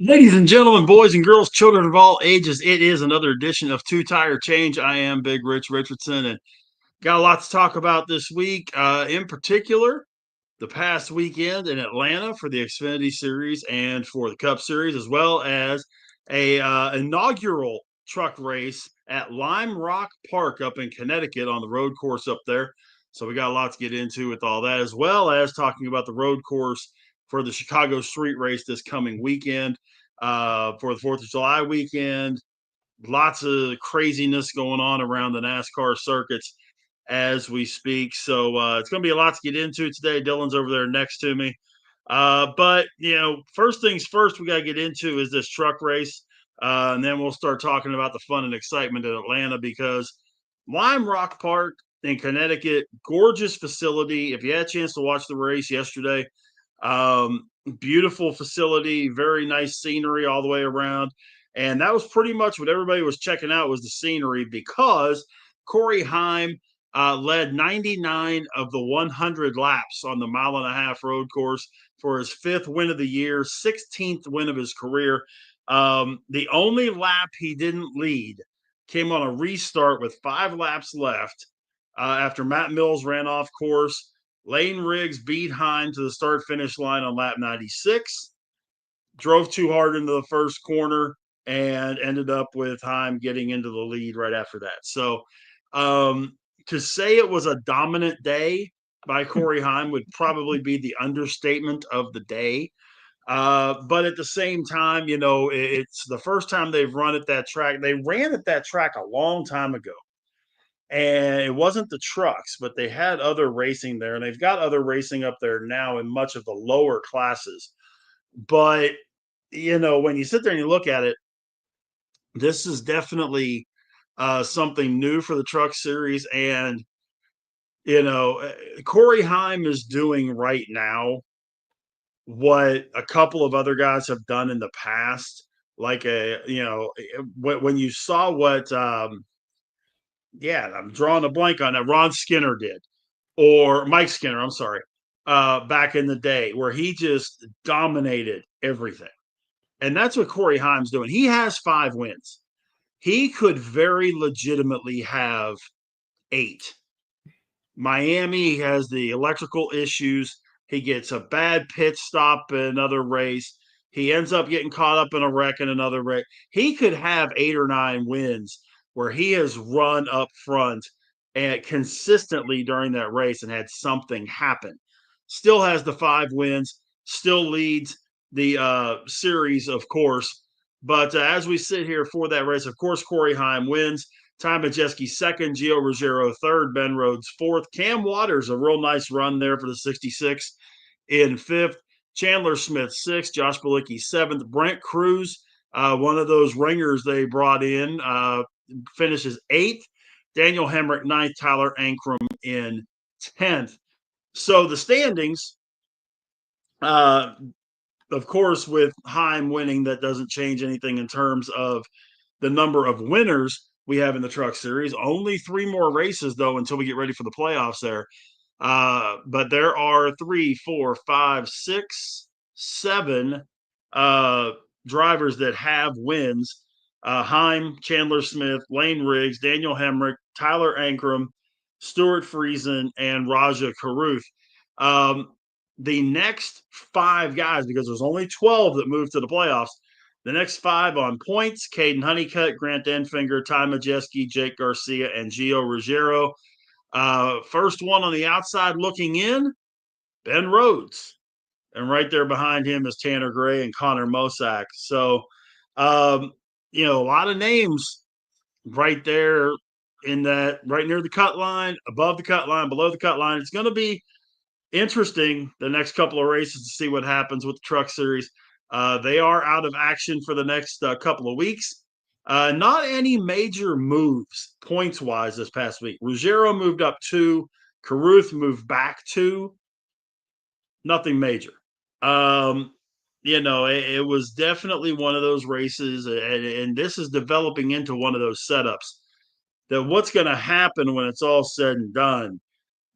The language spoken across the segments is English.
Ladies and gentlemen, boys and girls, children of all ages, it is another edition of Two Tire Change. I am Big Rich Richardson and got a lot to talk about this week. In particular, the past weekend in Atlanta for the Xfinity Series and for the Cup Series, as well as a inaugural truck race at Lime Rock Park up in Connecticut on the road course up there. So we got a lot to get into with all that, as well as talking about the road course for the Chicago Street Race this coming weekend for the 4th of July weekend. Lots of craziness going on around the NASCAR circuits as we speak. So it's going to be a lot to get into today. Dylan's over there next to me. But, first things first, we got to get into is this truck race. And then we'll start talking about the fun and excitement in Atlanta because Lime Rock Park in Connecticut, gorgeous facility. If you had a chance to watch the race yesterday, beautiful facility, very nice scenery all the way around. And that was pretty much what everybody was checking out was the scenery because Corey Heim led 99 of the 100 laps on the mile-and-a-half road course for his 5th win of the year, 16th win of his career. The only lap he didn't lead came on a restart with 5 laps left after Matt Mills ran off course. Lane Riggs beat Heim to the start-finish line on lap 96, drove too hard into the first corner, and ended up with Heim getting into the lead right after that. So to say it was a dominant day by Corey Heim would probably be the understatement of the day. But at the same time, it's the first time they've run at that track. They ran at that track a long time ago. And it wasn't the trucks, but they had other racing there, and they've got other racing up there now in much of the lower classes. But when you sit there and you look at it, this is definitely something new for the truck series. And Corey Heim is doing right now what a couple of other guys have done in the past. Like when you saw what I'm drawing a blank on that, Ron Skinner did, or Mike Skinner, I'm sorry, back in the day, where he just dominated everything. And that's what Corey Heim's doing. He has 5 wins. He could very legitimately have 8. Miami has the electrical issues. He gets a bad pit stop in another race. He ends up getting caught up in a wreck in another wreck. He could have 8 or 9 wins where he has run up front and consistently during that race and had something happen. Still has the 5 wins, still leads the series, of course. But as we sit here for that race, of course, Corey Heim wins. Ty Majeski second, Gio Ruggiero third, Ben Rhodes fourth. Cam Waters, a real nice run there for the 66 in fifth. Chandler Smith sixth, Josh Bilicki seventh. Brent Cruz, one of those ringers they brought in, finishes eighth. Daniel Hemrick ninth, Tyler Ankrum in 10th. So the standings, of course, with Heim winning, that doesn't change anything in terms of the number of winners we have in the truck series. Only 3 more races, though, until we get ready for the playoffs there. But there are 3, 4, 5, 6, 7 drivers that have wins. Heim, Chandler Smith, Lane Riggs, Daniel Hemrick, Tyler Ankrum, Stuart Friesen, and Raja Karuth. The next 5 guys, because there's only 12 that move to the playoffs, the next 5 on points: Caden Honeycutt, Grant Enfinger, Ty Majeski, Jake Garcia, and Gio Ruggiero. First one on the outside looking in, Ben Rhodes. And right there behind him is Tanner Gray and Connor Mosack. So, a lot of names right there in that, right near the cut line, above the cut line, below the cut line. It's going to be interesting the next couple of races to see what happens with the truck series. They are out of action for the next couple of weeks. Not any major moves points-wise this past week. Ruggiero moved up 2. Caruth moved back 2. Nothing major. It was definitely one of those races, and this is developing into one of those setups that what's going to happen when it's all said and done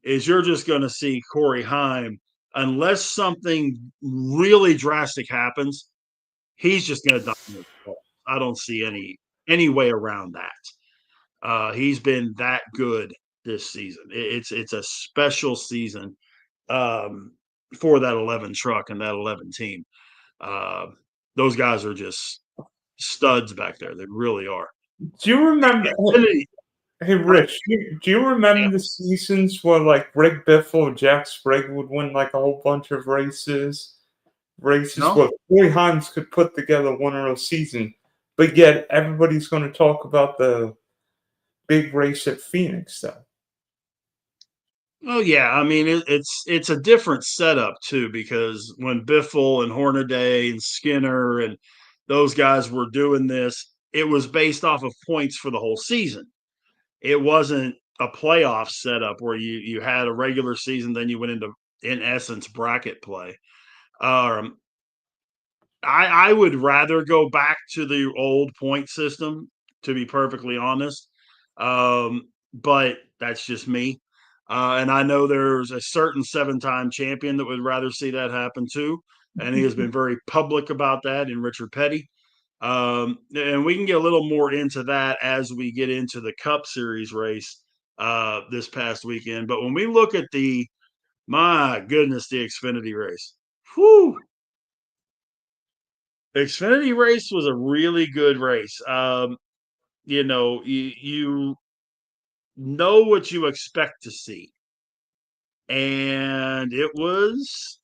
is you're just going to see Corey Heim, unless something really drastic happens, he's just going to dominate. I don't see any way around that. He's been that good this season. It's a special season um, for that 11 truck and that 11 team. Uh, those guys are just studs back there. They really are. Do you remember? Hey, Rich, do you remember the seasons where like Greg Biffle or Jack Sprague would win like a whole bunch of races? Races No? where Troy Hines could put together one of those seasons, but yet everybody's going to talk about the big race at Phoenix, though. Oh yeah, I mean it's a different setup too because when Biffle and Hornaday and Skinner and those guys were doing this, it was based off of points for the whole season. It wasn't a playoff setup where you had a regular season, then you went into in essence bracket play. Um, I would rather go back to the old point system, to be perfectly honest. But that's just me. And I know there's a certain 7-time champion that would rather see that happen too. And he has been very public about that in Richard Petty. And we can get a little more into that as we get into the Cup Series race this past weekend. But when we look at my goodness, the Xfinity race, whew, Xfinity race was a really good race. You know what you expect to see, and it was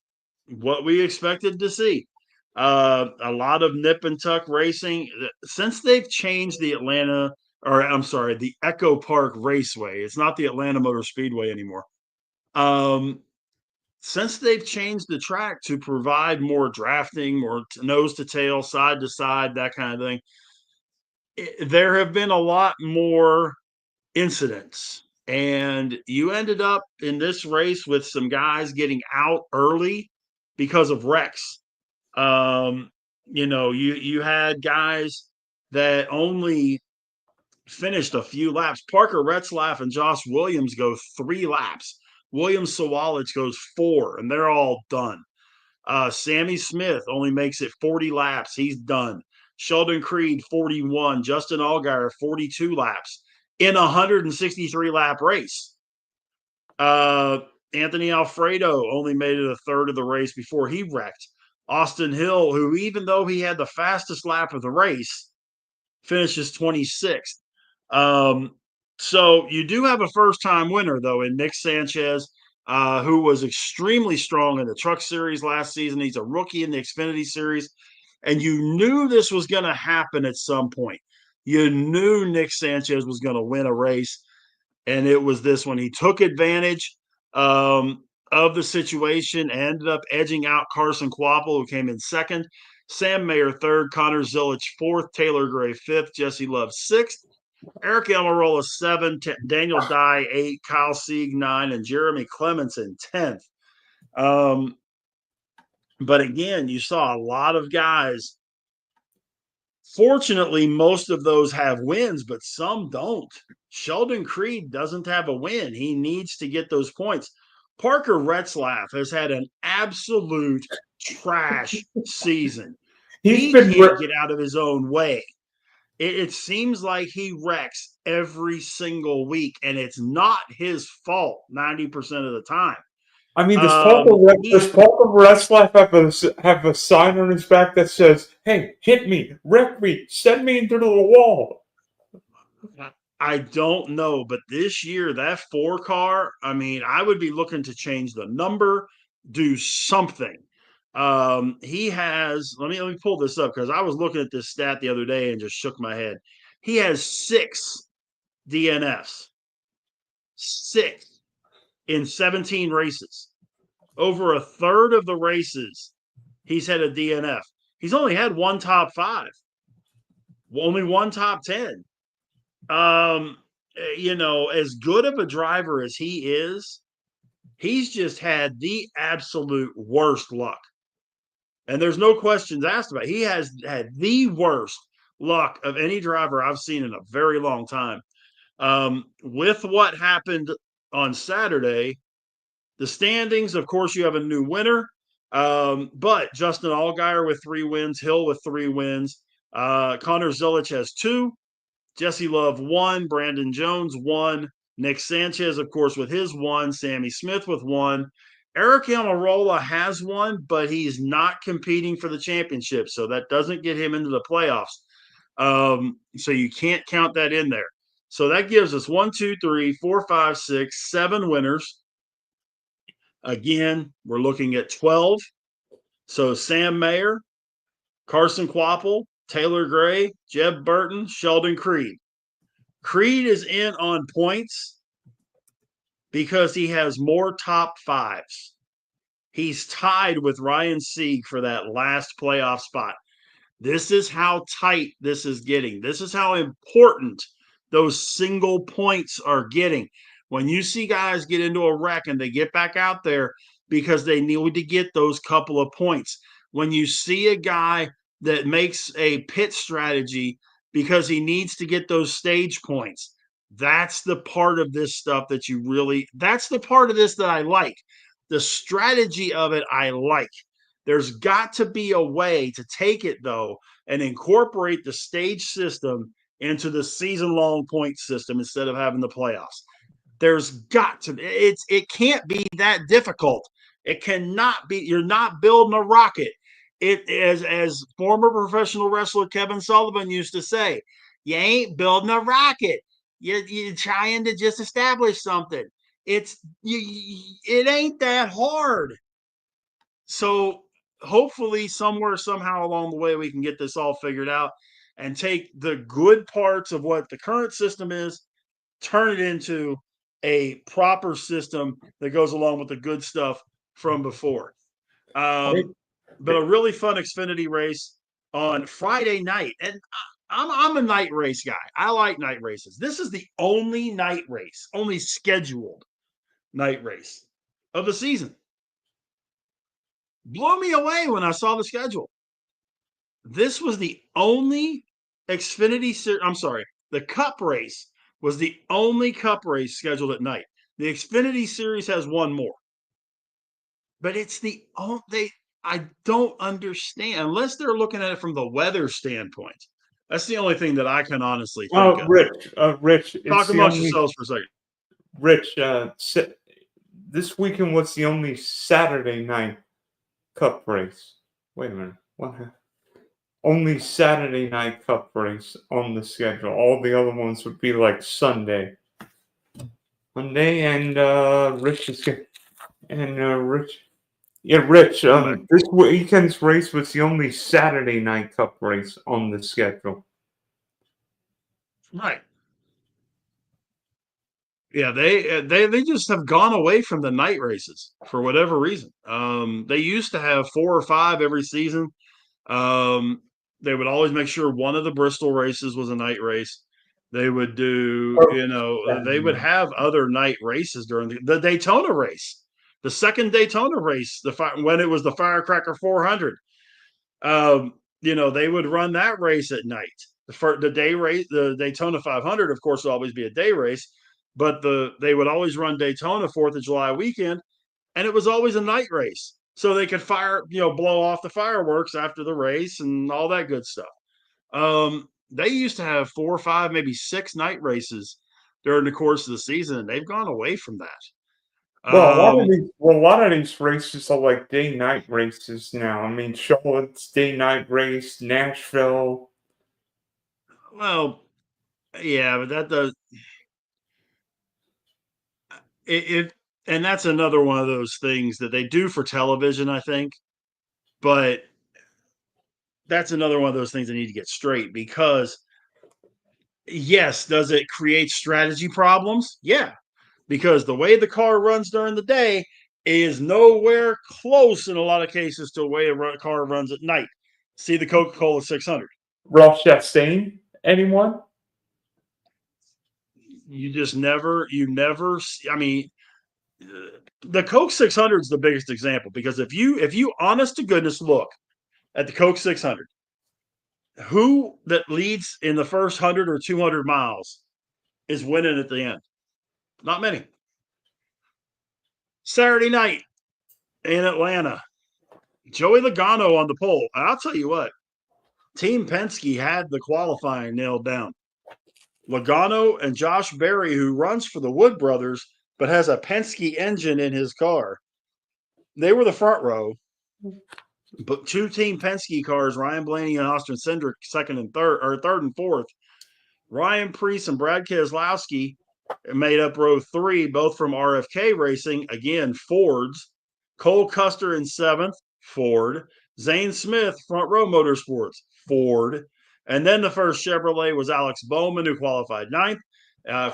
what we expected to see. A lot of nip and tuck racing since they've changed the Atlanta, or I'm sorry, the Echo Park Raceway. It's not the Atlanta Motor Speedway anymore. Um, since they've changed the track to provide more drafting, more nose to tail, side to side, that kind of thing, there have been a lot more incidents. And you ended up in this race with some guys getting out early because of wrecks. You had guys that only finished a few laps. Parker Retzlaff and Josh Williams go 3 laps. Williams Sawalich goes 4, and they're all done. Sammy Smith only makes it 40 laps. He's done. Sheldon Creed, 41. Justin Allgaier, 42 laps in a 163 lap race. Anthony Alfredo only made it a third of the race before he wrecked. Austin Hill, who, even though he had the fastest lap of the race, finishes 26th. So you do have a first-time winner, though, in Nick Sanchez, who was extremely strong in the Truck Series last season. He's a rookie in the Xfinity Series, and you knew this was going to happen at some point. You knew Nick Sanchez was going to win a race, and it was this one. He took advantage of the situation, ended up edging out Carson Kvapil, who came in second. Sam Mayer third, Connor Zilich fourth, Taylor Gray fifth, Jesse Love sixth, Eric Almirola 7, Daniel Dye 8, Kyle Sieg 9, and Jeremy Clements in 10th. But again, you saw a lot of guys. Fortunately, most of those have wins, but some don't. Sheldon Creed doesn't have a win. He needs to get those points. Parker Retzlaff has had an absolute trash season. He can't get out of his own way. It seems like he wrecks every single week, and it's not his fault 90% of the time. I mean, does Parker Retzlaff have a sign on his back that says, "Hey, hit me, wreck me, send me into the wall"? I don't know, but this year, that 4 car, I mean, I would be looking to change the number, do something. He has, let me pull this up because I was looking at this stat the other day and just shook my head. He has 6 DNFs, 6 in 17 races. Over a third of the races, he's had a DNF. He's only had 1 top 5, only 1 top 10. As good of a driver as he is, he's just had the absolute worst luck. And there's no questions asked about it. He has had the worst luck of any driver I've seen in a very long time. With what happened on Saturday, the standings, of course, you have a new winner. But Justin Allgaier with 3 wins, Hill with 3 wins. Connor Zilic has 2. Jesse Love 1. Brandon Jones 1. Nick Sanchez, of course, with his 1. Sammy Smith with 1. Eric Almirola has 1, but he's not competing for the championship, so that doesn't get him into the playoffs. So you can't count that in there. So that gives us 1, 2, 3, 4, 5, 6, 7 winners. Again, we're looking at 12. So Sam Mayer, Carson Quapple, Taylor Gray, Jeb Burton, Sheldon Creed. Creed is in on points because he has more top 5s. He's tied with Ryan Sieg for that last playoff spot. This is how tight this is getting. This is how important those single points are getting. When you see guys get into a wreck and they get back out there because they need to get those couple of points. When you see a guy that makes a pit strategy because he needs to get those stage points, that's the part of this stuff that you really, that's the part of this that I like. The strategy of it, I like. There's got to be a way to take it, though, and incorporate the stage system into the season-long point system instead of having the playoffs. There's got to be. It can't be that difficult. It cannot be. You're not building a rocket. It as former professional wrestler Kevin Sullivan used to say, you ain't building a rocket. You're trying to just establish something. It ain't that hard. So hopefully somewhere, somehow along the way, we can get this all figured out and take the good parts of what the current system is, turn it into a proper system that goes along with the good stuff from before. But a really fun Xfinity race on Friday night. And I'm a night race guy. I like night races. This is the only night race, only scheduled night race of the season. Blew me away when I saw the schedule. This was the only Xfinity Series. I'm sorry, the Cup race was the only Cup race scheduled at night. The Xfinity Series has one more, but it's the only. I don't understand unless they're looking at it from the weather standpoint. That's the only thing that I can honestly think of. Rich, Talk amongst yourselves for a second. Rich, this weekend was the only Saturday night Cup race. Wait a minute. What? Only Saturday night Cup race on the schedule. All the other ones would be like Sunday. Monday and Rich is good. And Rich. Yeah, Rich, this weekend's race was the only Saturday night Cup race on the schedule. Right. Yeah, they just have gone away from the night races for whatever reason. They used to have 4 or 5 every season. They would always make sure one of the Bristol races was a night race. They would do, they would have other night races during the Daytona race, the second Daytona race, when it was the Firecracker 400. They would run that race at night. The day race, the Daytona 500, of course, will always be a day race, but they would always run Daytona 4th of July weekend, and it was always a night race. So they could blow off the fireworks after the race and all that good stuff. They used to have 4 or 5, maybe 6 night races during the course of the season, and they've gone away from that. Well, a lot of these races are like day-night races now. I mean, Charlotte's day-night race, Nashville. Well, yeah, but that does and that's another one of those things that they do for television, I think. But that's another one of those things that need to get straight because, yes, does it create strategy problems? Yeah, because the way the car runs during the day is nowhere close in a lot of cases to the way a car runs at night. See the Coca-Cola 600. Ralph Chastain, anyone? You never, I mean, the Coke 600 is the biggest example because if you honest to goodness look at the Coke 600, who that leads in the first 100 or 200 miles is winning at the end? Not many. Saturday night in Atlanta, Joey Logano on the pole. I'll tell you what, Team Penske had the qualifying nailed down. Logano and Josh Berry, who runs for the Wood Brothers, but has a Penske engine in his car, they were the front row. But two Team Penske cars, Ryan Blaney and Austin Cindric, second and third, or third and fourth. Ryan Preece and Brad Keselowski made up row three, both from RFK Racing, again, Fords. Cole Custer in seventh, Ford. Zane Smith, Front Row Motorsports, Ford. And then the first Chevrolet was Alex Bowman, who qualified ninth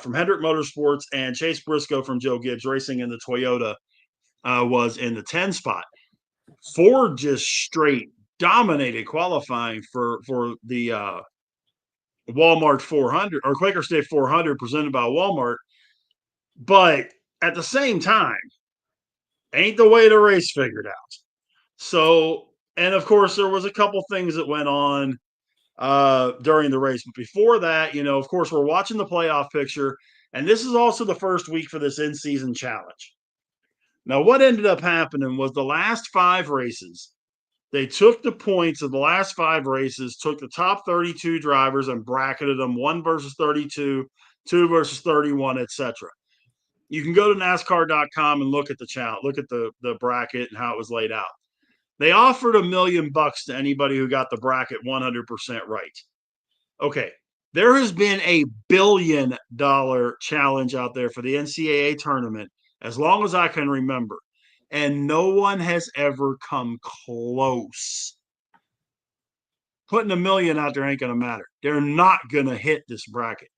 from Hendrick Motorsports, and Chase Briscoe from Joe Gibbs Racing in the Toyota was in the 10 spot. Ford just straight dominated qualifying for the Walmart 400 or Quaker State 400 presented by Walmart. But at the same time, ain't the way the race figured out. So, and of course, there was a couple things that went on during the race. But before that, of course, we're watching the playoff picture. And this is also the first week for this in-season challenge. Now, what ended up happening was the last 5 races, they took the points of the last 5 races, took the top 32 drivers and bracketed them 1 versus 32, 2 versus 31, etc. You can go to NASCAR.com and look at the challenge, look at the bracket and how it was laid out. They offered $1 million to anybody who got the bracket 100% right. Okay, there has been a $1 billion challenge out there for the NCAA tournament as long as I can remember, and no one has ever come close. Putting $1 million out there ain't going to matter. They're not going to hit this bracket.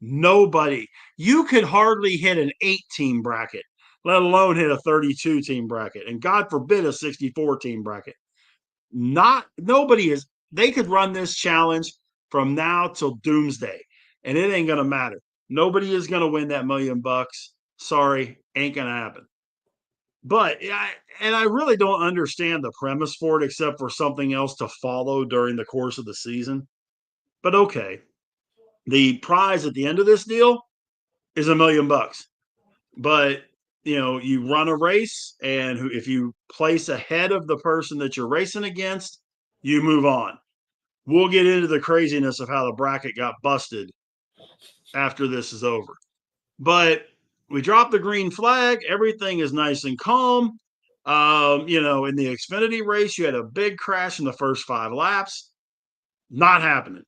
Nobody. You could hardly hit an 8-team bracket, let alone hit a 32-team bracket, and God forbid a 64-team bracket. Nobody is. They could run this challenge from now till doomsday, and it ain't gonna matter. Nobody is gonna win that $1 million. Sorry, ain't gonna happen. But I really don't understand the premise for it, except for something else to follow during the course of the season. But okay, the prize at the end of this deal is $1 million. But you run a race, and if you place ahead of the person that you're racing against, you move on. We'll get into the craziness of how the bracket got busted after this is over. But we dropped the green flag. Everything is nice and calm. In the Xfinity race, you had a big crash in the first 5 laps. Not happening.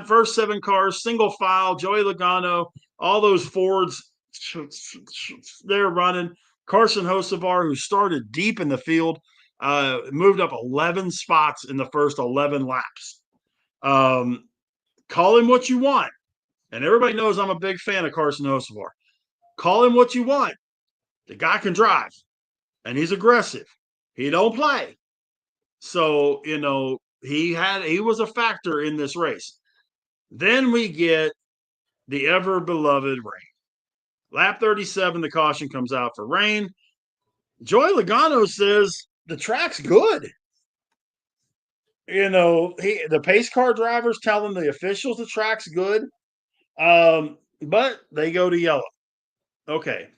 First 7 cars, single file, Joey Logano, all those Fords, they're running. Carson Hocevar, who started deep in the field, moved up 11 spots in the first 11 laps. Call him what you want. And everybody knows I'm a big fan of Carson Hocevar. Call him what you want. The guy can drive, and he's aggressive. He don't play. So, he was a factor in this race. Then we get the ever beloved rain. Lap 37, the caution comes out for rain. Joey Logano says the track's good. The pace car drivers telling the officials the track's good, but they go to yellow. Okay,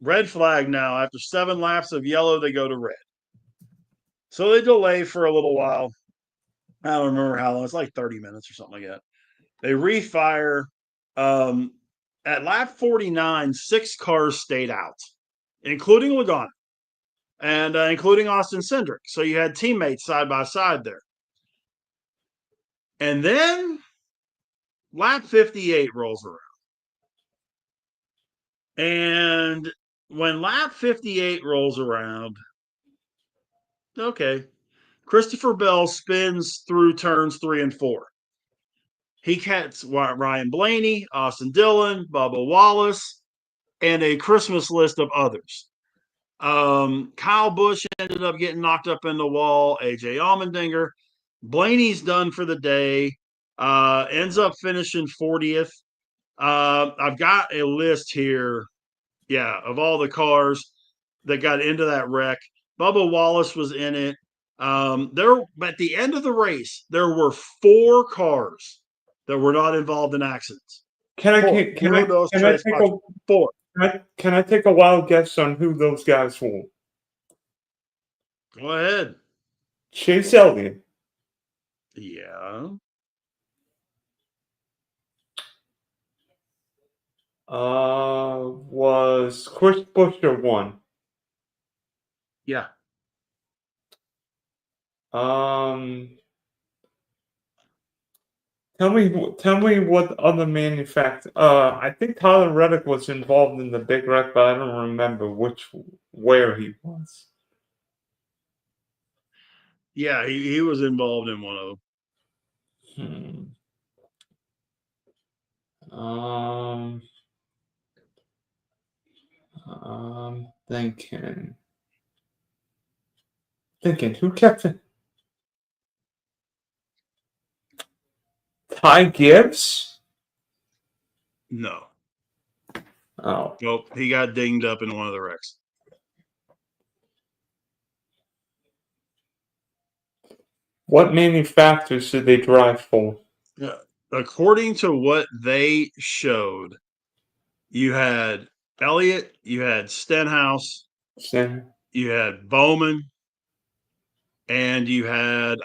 red flag now. After 7 laps of yellow, they go to red. So they delay for a little while. I don't remember how long. It's like 30 minutes or something like that. They refire. At lap 49, 6 cars stayed out, including Logano and including Austin Cindric. So you had teammates side by side there. And then lap 58 rolls around. And when lap 58 rolls around, okay, Christopher Bell spins through turns 3 and 4. He gets Ryan Blaney, Austin Dillon, Bubba Wallace, and a Christmas list of others. Kyle Busch ended up getting knocked up in the wall. AJ Allmendinger. Blaney's done for the day. Ends up finishing 40th. I've got a list here, of all the cars that got into that wreck. Bubba Wallace was in it. At the end of the race, there were 4 cars that were not involved in accidents. Can I take a wild guess on who those guys were? Go ahead. Chase Elliott. Yeah. Was Chris Buescher one? Yeah. Um, tell me what other manufacturer. I think Tyler Reddick was involved in the big wreck, but I don't remember where he was. Yeah, he was involved in one of them. Um, thinking who kept it? Ty Gibbs? No. Oh, Nope. He got dinged up in one of the wrecks. what manufacturers did they drive for? Yeah. According to what they showed, you had Elliott, you had Stenhouse, Sam, you had Bowman, and you had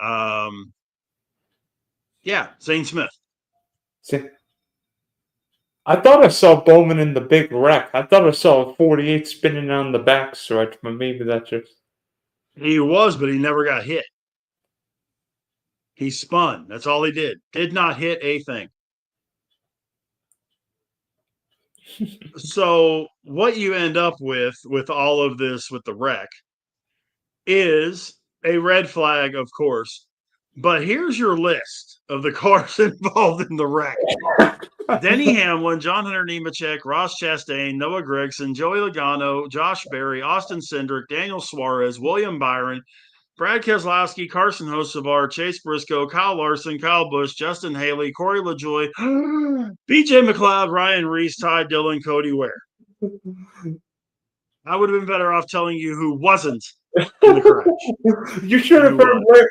Zane Smith. Sam. I thought I saw Bowman in the big wreck. I thought I saw a 48 spinning on the back stretch, but maybe that's just. He was, but he never got hit. He spun. That's all he did. Did not hit a thing. So what you end up with all of this with the wreck is a red flag, of course. But here's your list of the cars involved in the wreck. Denny Hamlin, John Hunter Nemechek, Ross Chastain, Noah Gragson, Joey Logano, Josh Berry, Austin Cindric, Daniel Suarez, William Byron, Brad Keselowski, Carson Hocevar, Chase Briscoe, Kyle Larson, Kyle Busch, Justin Haley, Corey LaJoie, BJ McLeod, Ryan Reese, Ty Dillon, Cody Ware. I would have been better off telling you who wasn't in the crash You should than have who heard. was.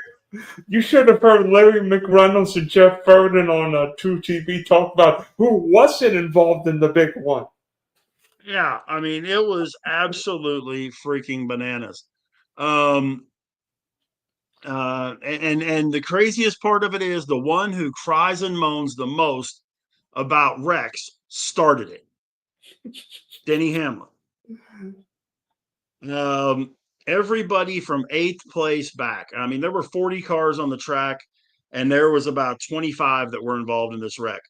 You should have heard Larry McReynolds and Jeff Furden on 2TV talk about who wasn't involved in the big one. Yeah, I mean, it was absolutely freaking bananas. Um, and the craziest part of it is the one who cries and moans the most about Rex started it. Denny Hamlin. Everybody from eighth place back. I mean, there were 40 cars on the track, and there was about 25 that were involved in this wreck.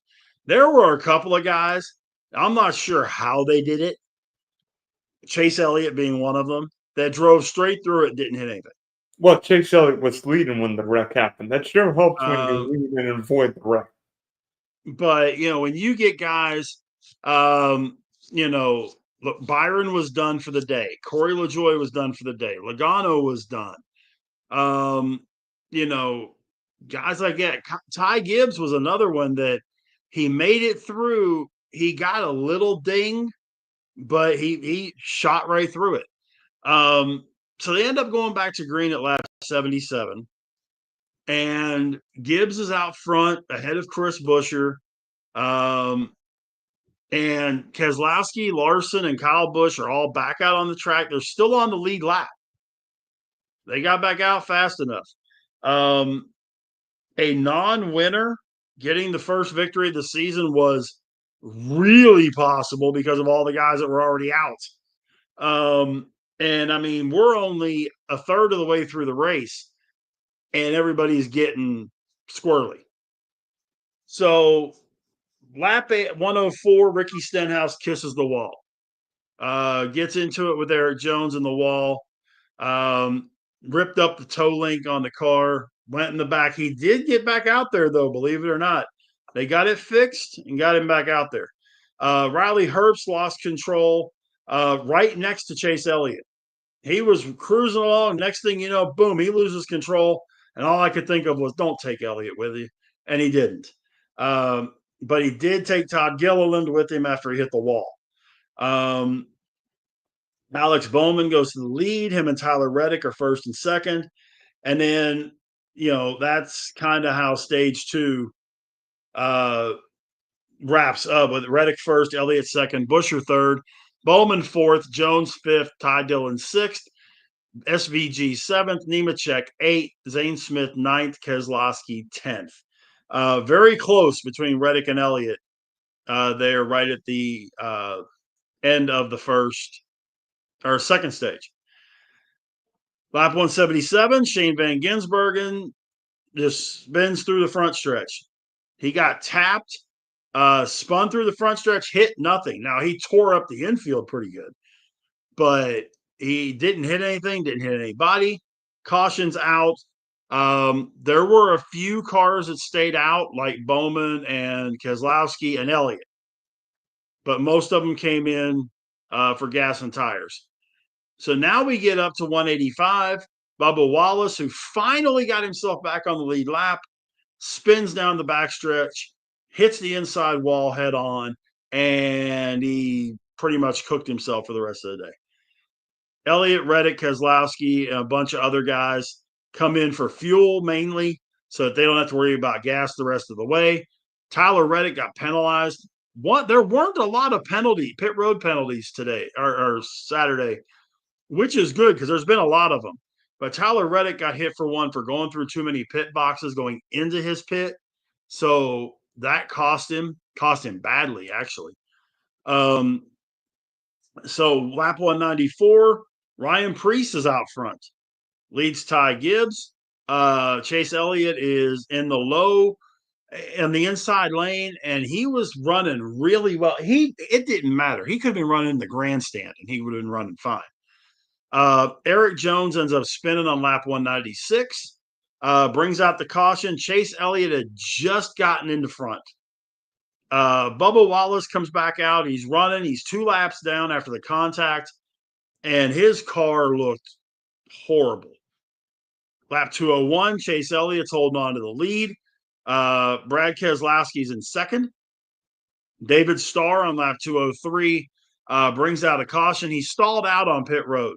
There were a couple of guys. I'm not sure how they did it. Chase Elliott being one of them that drove straight through it, didn't hit anything. Well, Chase Elliott was leading when the wreck happened. That sure helps when you Um, lead and avoid the wreck. but when you get guys, um, look, Byron was done for the day. Corey LaJoie was done for the day. Logano was done. Um, you know, guys like that. Ty Gibbs was another one that he made it through. He got a little ding, but he shot right through it. So they end up going back to green at lap 77. And Gibbs is out front ahead of Chris Buescher. Um, and Keselowski, Larson, and Kyle Busch are all back out on the track. They're still on the lead lap. They got back out fast enough. A non-winner getting the first victory of the season was really possible because of all the guys that were already out. And I mean, we're only a third of the way through the race, and everybody's getting squirrely. So lap 104, Ricky Stenhouse kisses the wall. Gets into it with Eric Jones in the wall. Ripped up the toe link on the car, went in the back. He did get back out there, though, believe it or not. They got it fixed and got him back out there. Riley Herbst lost control right next to Chase Elliott. He was cruising along. Next thing you know, boom, he loses control. And all I could think of was, don't take Elliott with you. And he didn't. But he did take Todd Gilliland with him after he hit the wall. Alex Bowman goes to the lead. Him and Tyler Reddick are first and second. And then, that's kind of how stage two wraps up with Reddick first, Elliott second, Buescher third, Bowman fourth, Jones fifth, Ty Dillon sixth, SVG 7th, Nemechek 8th, Zane Smith 9th, Keselowski 10th. Very close between Reddick and Elliott. They're right at the end of the first or second stage. Lap 177, Shane Van Gisbergen just spins through the front stretch. He got tapped, spun through the front stretch, hit nothing. Now, he tore up the infield pretty good, but he didn't hit anything, didn't hit anybody. Caution's out. There were a few cars that stayed out, like Bowman and Keselowski and Elliott, but most of them came in for gas and tires. So now we get up to 185. Bubba Wallace, who finally got himself back on the lead lap, spins down the backstretch, hits the inside wall head on, and he pretty much cooked himself for the rest of the day. Elliott, Reddick, Keselowski, and a bunch of other guys come in for fuel mainly so that they don't have to worry about gas the rest of the way. Tyler Reddick got penalized. There weren't a lot of pit road penalties today or Saturday, which is good because there's been a lot of them. But Tyler Reddick got hit for one for going through too many pit boxes going into his pit. So that cost him badly, actually. So lap 194, Ryan Preece is out front, leads Ty Gibbs. Chase Elliott is in the low in the inside lane, and he was running really well. It didn't matter. He could have been running the grandstand, and he would have been running fine. Eric Jones ends up spinning on lap 196, brings out the caution. Chase Elliott had just gotten into front. Bubba Wallace comes back out. He's running. He's 2 laps down after the contact, and his car looked horrible. Lap 201, Chase Elliott's holding on to the lead. Brad Keselowski's in second. David Starr on lap 203 brings out a caution. He stalled out on pit road.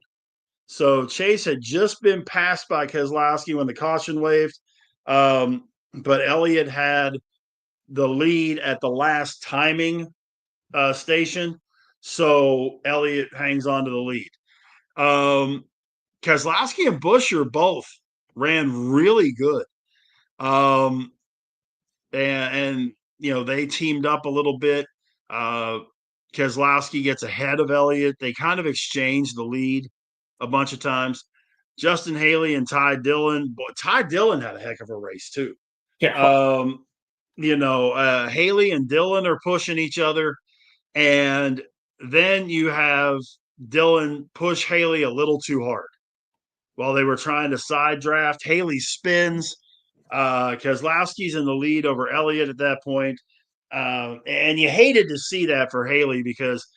So Chase had just been passed by Keselowski when the caution waved, but Elliott had the lead at the last timing station, so Elliott hangs on to the lead. Keselowski and Buescher both ran really good, and they teamed up a little bit. Keselowski gets ahead of Elliott. They kind of exchanged the lead a bunch of times. Justin Haley and Ty Dillon. Boy, Ty Dillon had a heck of a race too. Yeah. Haley and Dillon are pushing each other, and then you have Dillon push Haley a little too hard while they were trying to side draft. Haley spins. Keselowski's in the lead over Elliott at that point. And you hated to see that for Haley because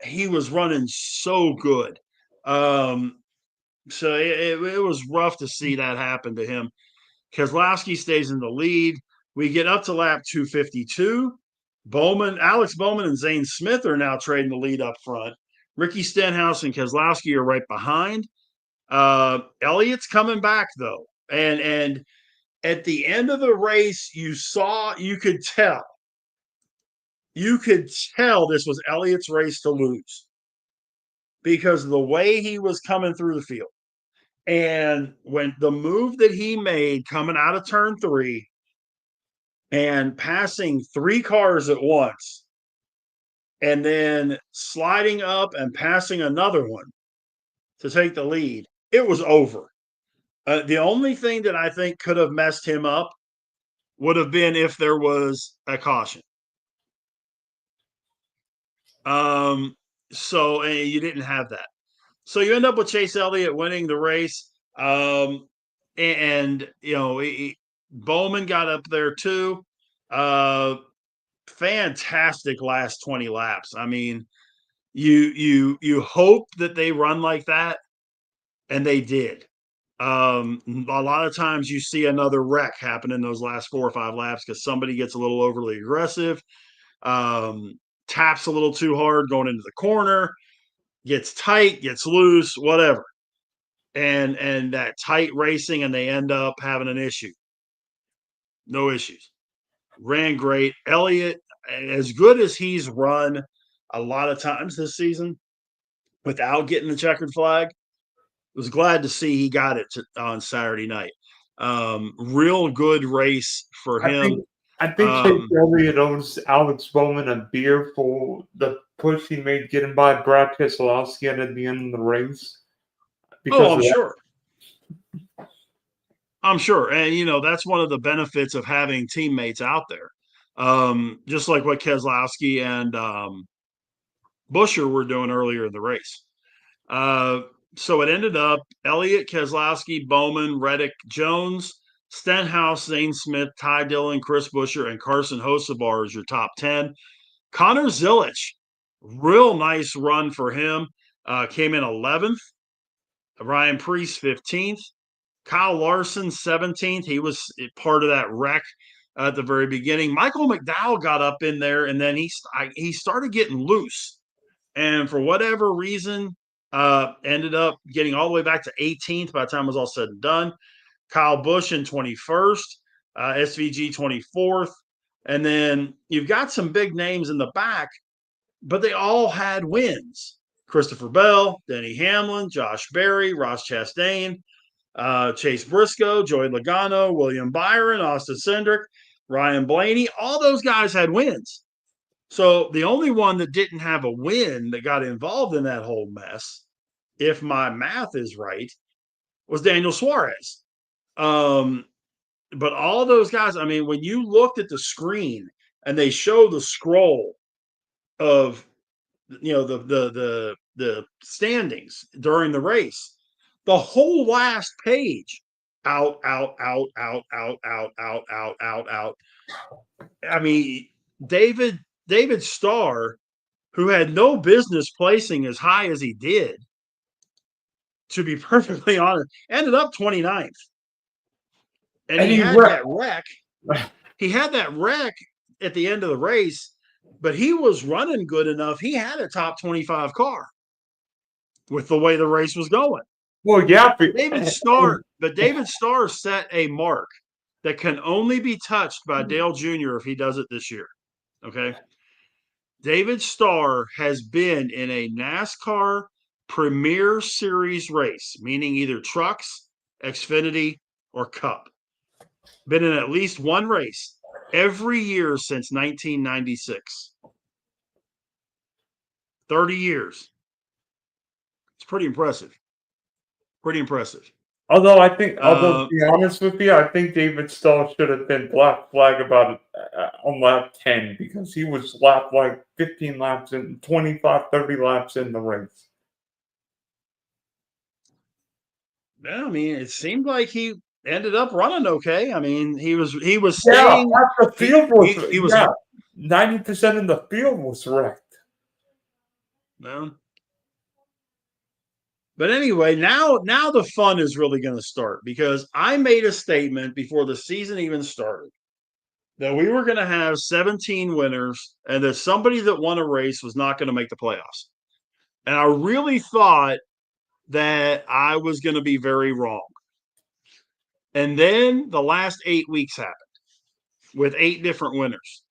he was running so good. So it was rough to see that happen to him. Keselowski stays in the lead. We get up to lap 252. Alex Bowman and Zane Smith are now trading the lead up front. Ricky Stenhouse and Keselowski are right behind. Elliott's coming back though. And at the end of the race, you could tell this was Elliott's race to lose because of the way he was coming through the field. And when the move that he made coming out of turn 3 and passing 3 cars at once, and then sliding up and passing another one to take the lead, it was over. The only thing that I think could have messed him up would have been if there was a caution. So you didn't have that. So you end up with Chase Elliott winning the race. And Bowman got up there too. Fantastic last 20 laps. I mean, you hope that they run like that, and they did. A lot of times you see another wreck happen in those last 4 or 5 laps because somebody gets a little overly aggressive, taps a little too hard going into the corner, gets tight, gets loose, whatever. And that tight racing, and they end up having an issue. No issues. Ran great. Elliott, as good as he's run a lot of times this season without getting the checkered flag, was glad to see he got it on Saturday night. Real good race for I him. think I think Chase Elliott owes Alex Bowman a beer for the push he made getting by Brad Keselowski at the end of the race. Oh, Because I'm of that. sure. I'm sure. And, that's one of the benefits of having teammates out there. Just like what Keselowski and Buscher were doing earlier in the race. Uh, so it ended up Elliott, Keselowski, Bowman, Reddick, Jones, Stenhouse, Zane Smith, Ty Dillon, Chris Buscher, and Carson Hocevar is your top 10. Connor Zilich, real nice run for him. Came in 11th. Ryan Preece, 15th. Kyle Larson, 17th. He was part of that wreck at the very beginning. Michael McDowell got up in there, and then he started getting loose. And for whatever reason, ended up getting all the way back to 18th by the time it was all said and done. Kyle Busch in 21st, SVG 24th. And then you've got some big names in the back, but they all had wins. Christopher Bell, Denny Hamlin, Josh Berry, Ross Chastain, Chase Briscoe, Joey Logano, William Byron, Austin Cindric, Ryan Blaney. All those guys had wins. So the only one that didn't have a win that got involved in that whole mess, if my math is right, was Daniel Suarez. But all those guys, I mean, when you looked at the screen and they show the scroll of the standings during the race, the whole last page, out, out, out, out, out, out, out, out, out, out. I mean, David Starr, who had no business placing as high as he did, to be perfectly honest, ended up 29th. And he had that wreck. He had that wreck at the end of the race, but he was running good enough. He had a top 25 car with the way the race was going. Well, yeah, but David Starr set a mark that can only be touched by Dale Jr. if he does it this year. Okay. David Starr has been in a NASCAR Premier Series race, meaning either trucks, Xfinity, or Cup. Been in at least one race every year since 1996. 30 years. It's pretty impressive. Pretty impressive. Although to be honest with you, I think David Starr should have been black flag about on lap 10 because he was lapped like 15 laps in 25, 30 laps in the race. Yeah, I mean, it seemed like he ended up running okay. I mean, he was staying. Yeah, the field was 90% of the field was wrecked. No. But anyway, now the fun is really going to start because I made a statement before the season even started that we were going to have 17 winners and that somebody that won a race was not going to make the playoffs. And I really thought that I was going to be very wrong. And then the last 8 weeks happened with 8 different winners.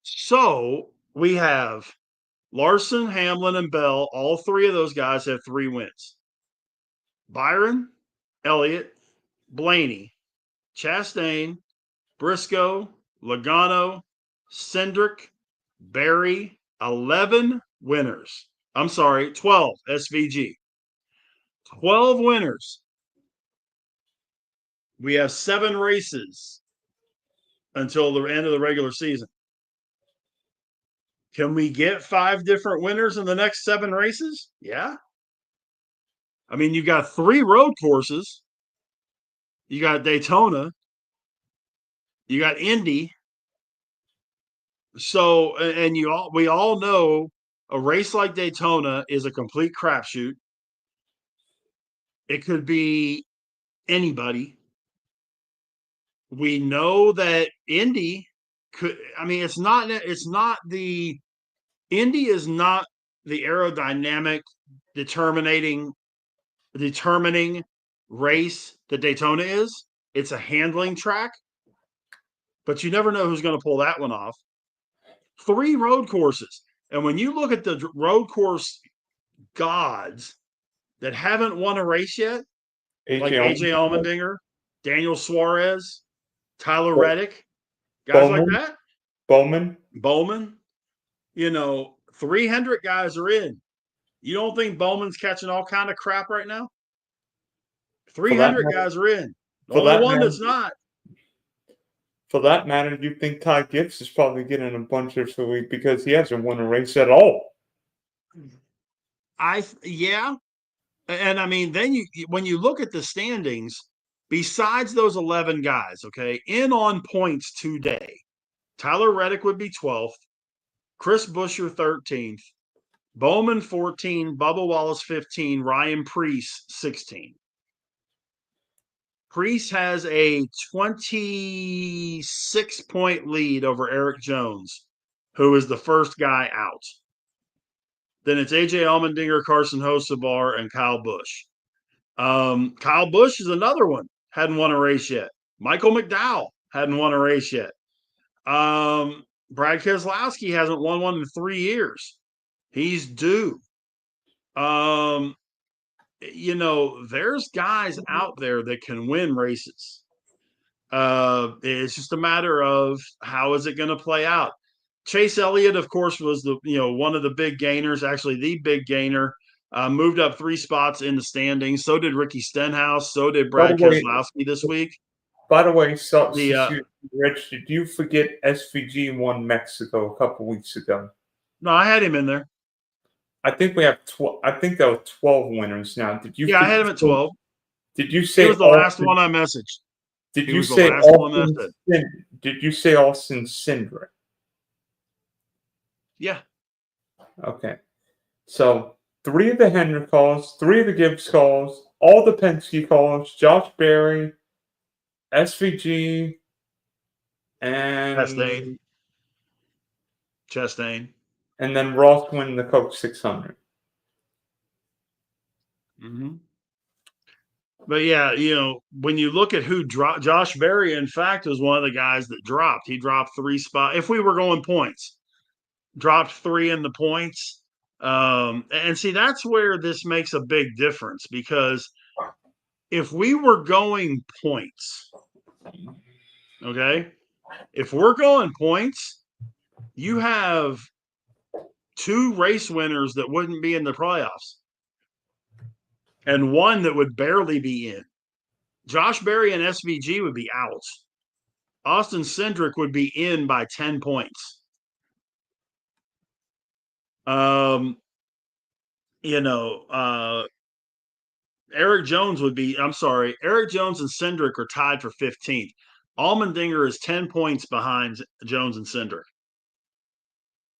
So we have Larson, Hamlin, and Bell. All 3 of those guys have 3 wins. Byron, Elliott, Blaney, Chastain, Briscoe, Logano, Cindric, Berry, 11 winners. I'm sorry, 12 SVG. 12 winners. We have 7 races until the end of the regular season. Can we get 5 different winners in the next 7 races? Yeah. I mean, you've got 3 road courses. You got Daytona. You got Indy. So, and we all know a race like Daytona is a complete crapshoot. It could be anybody. We know that Indy could. I mean, it's not the Indy is not the aerodynamic determining race that Daytona is. It's a handling track, but you never know who's going to pull that one off. 3 road courses. And when you look at the road course gods, that haven't won a race yet, like AJ AJ Allmendinger, Allmendinger, Daniel Suarez, Tyler Bo- Reddick, guys like Bowman, that, Bowman. Bowman. 300 guys are in. You don't think Bowman's catching all kind of crap right now? For that 300 matter, guys are in. The for only that one matter, that's not. for that matter, you think Ty Gibbs is probably getting a bunch this week because he hasn't won a race at all. Yeah. And I mean, then when you look at the standings, besides those 11 guys, okay, in on points today, Tyler Reddick would be 12th, Chris Buescher 13th, Bowman 14, Bubba Wallace 15, Ryan Preece 16. Preece has a 26-point lead over Eric Jones, who is the first guy out. Then it's AJ Allmendinger, Carson Hocevar, and Kyle Busch. Kyle Busch is another one. Hadn't won a race yet. Michael McDowell hadn't won a race yet. Brad Keselowski hasn't won one in 3 years. He's due. There's guys out there that can win races. It's just a matter of how is it going to play out. Chase Elliott, of course, was one of the big gainers, actually the big gainer. Moved up 3 spots in the standings. So did Ricky Stenhouse. So did By the Brad way, Keselowski this week. so The Rich, did you forget SVG won Mexico a couple weeks ago? No, I had him in there. I think we have 12. I think there were 12 winners now. Did you? Yeah, I had him at 12. Did you He say was the last one I messaged. Did He you was the say last one that Austin? said. Did you say Austin Cindric? Yeah. Okay. So 3 of the Hendrick calls, 3 of the Gibbs calls, all the Penske calls, Josh Berry, SVG, and Chastain. And then Ross winning the Coke 600. Mm-hmm. But yeah, when you look at who dropped, Josh Berry, in fact, was one of the guys that dropped. He dropped 3 spots. If we were going points, dropped 3 in the points. And see, that's where this makes a big difference, because if we were going points, okay, if we're going points, you have 2 race winners that wouldn't be in the playoffs and one that would barely be in. Josh Berry and SVG would be out. Austin Cindric would be in by 10 points. Eric Jones Eric Jones and Cindric are tied for 15th. Allmendinger is 10 points behind Jones and Cindric.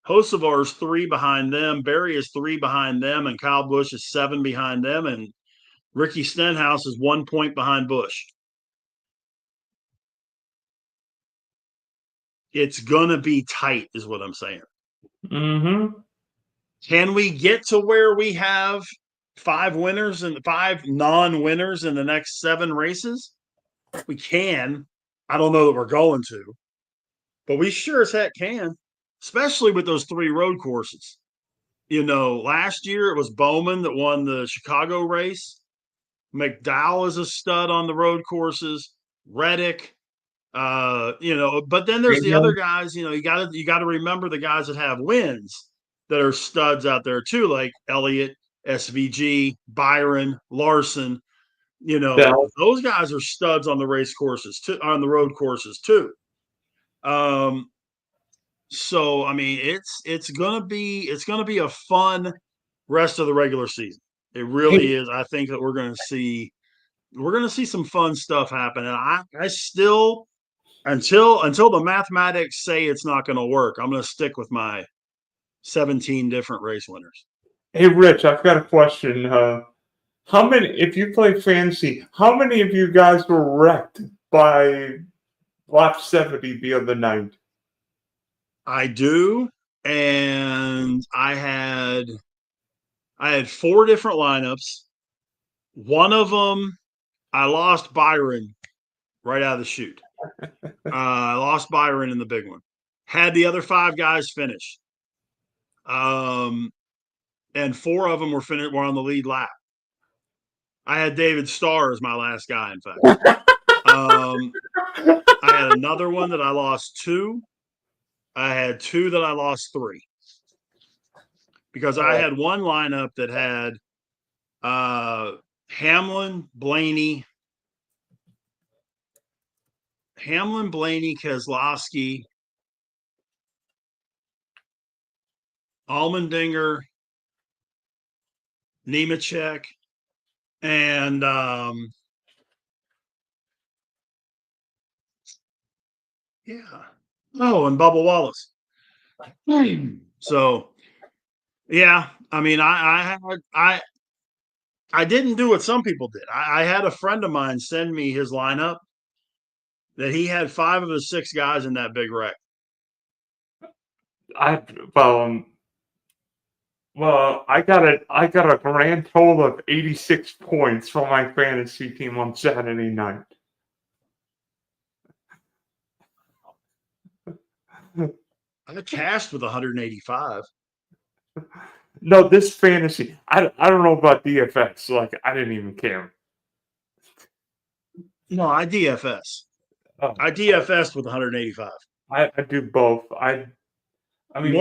Hocevar is 3 behind them. Berry is 3 behind them, and Kyle Busch is 7 behind them, and Ricky Stenhouse is 1 point behind Busch. It's going to be tight, is what I'm saying. Mm-hmm. Can we get to where we have 5 winners and 5 non-winners in the next 7 races? We can. I don't know that we're going to, but we sure as heck can, especially with those 3 road courses. Last year it was Bowman that won the Chicago race. McDowell is a stud on the road courses. Reddick, but then there's the other guys. You got to remember the guys that have wins that are studs out there too, like Elliott, SVG, Byron, Larson. Those guys are studs on the race courses too, on the road courses too. So I mean, it's gonna be a fun rest of the regular season. It really is. I think that we're gonna see some fun stuff happen, and I still, until the mathematics say it's not going to work, I'm going to stick with my 17 different race winners. Hey, Rich, I've got a question. How many, if you play fantasy, how many of you guys were wrecked by lap 70 the other night? I do, and I had 4 different lineups. One of them, I lost Byron right out of the chute. I lost Byron in the big one. Had the other 5 guys finish. And 4 of them were on the lead lap. I had David Starr as my last guy, in fact. I had another one that I lost 2. I had 2 that I lost 3. Because I had one lineup that had Hamlin, Blaney, Keselowski, Allmendinger, Nemechek, and and Bubba Wallace. So yeah, I mean, I didn't do what some people did. I had a friend of mine send me his lineup that he had 5 of his 6 guys in that big wreck. I got a grand total of 86 points for my fantasy team on Saturday night. I cashed with 185. No, this fantasy, I don't know about DFS. Like, I didn't even care. No, I DFS. I DFS with 185. I do both. I mean,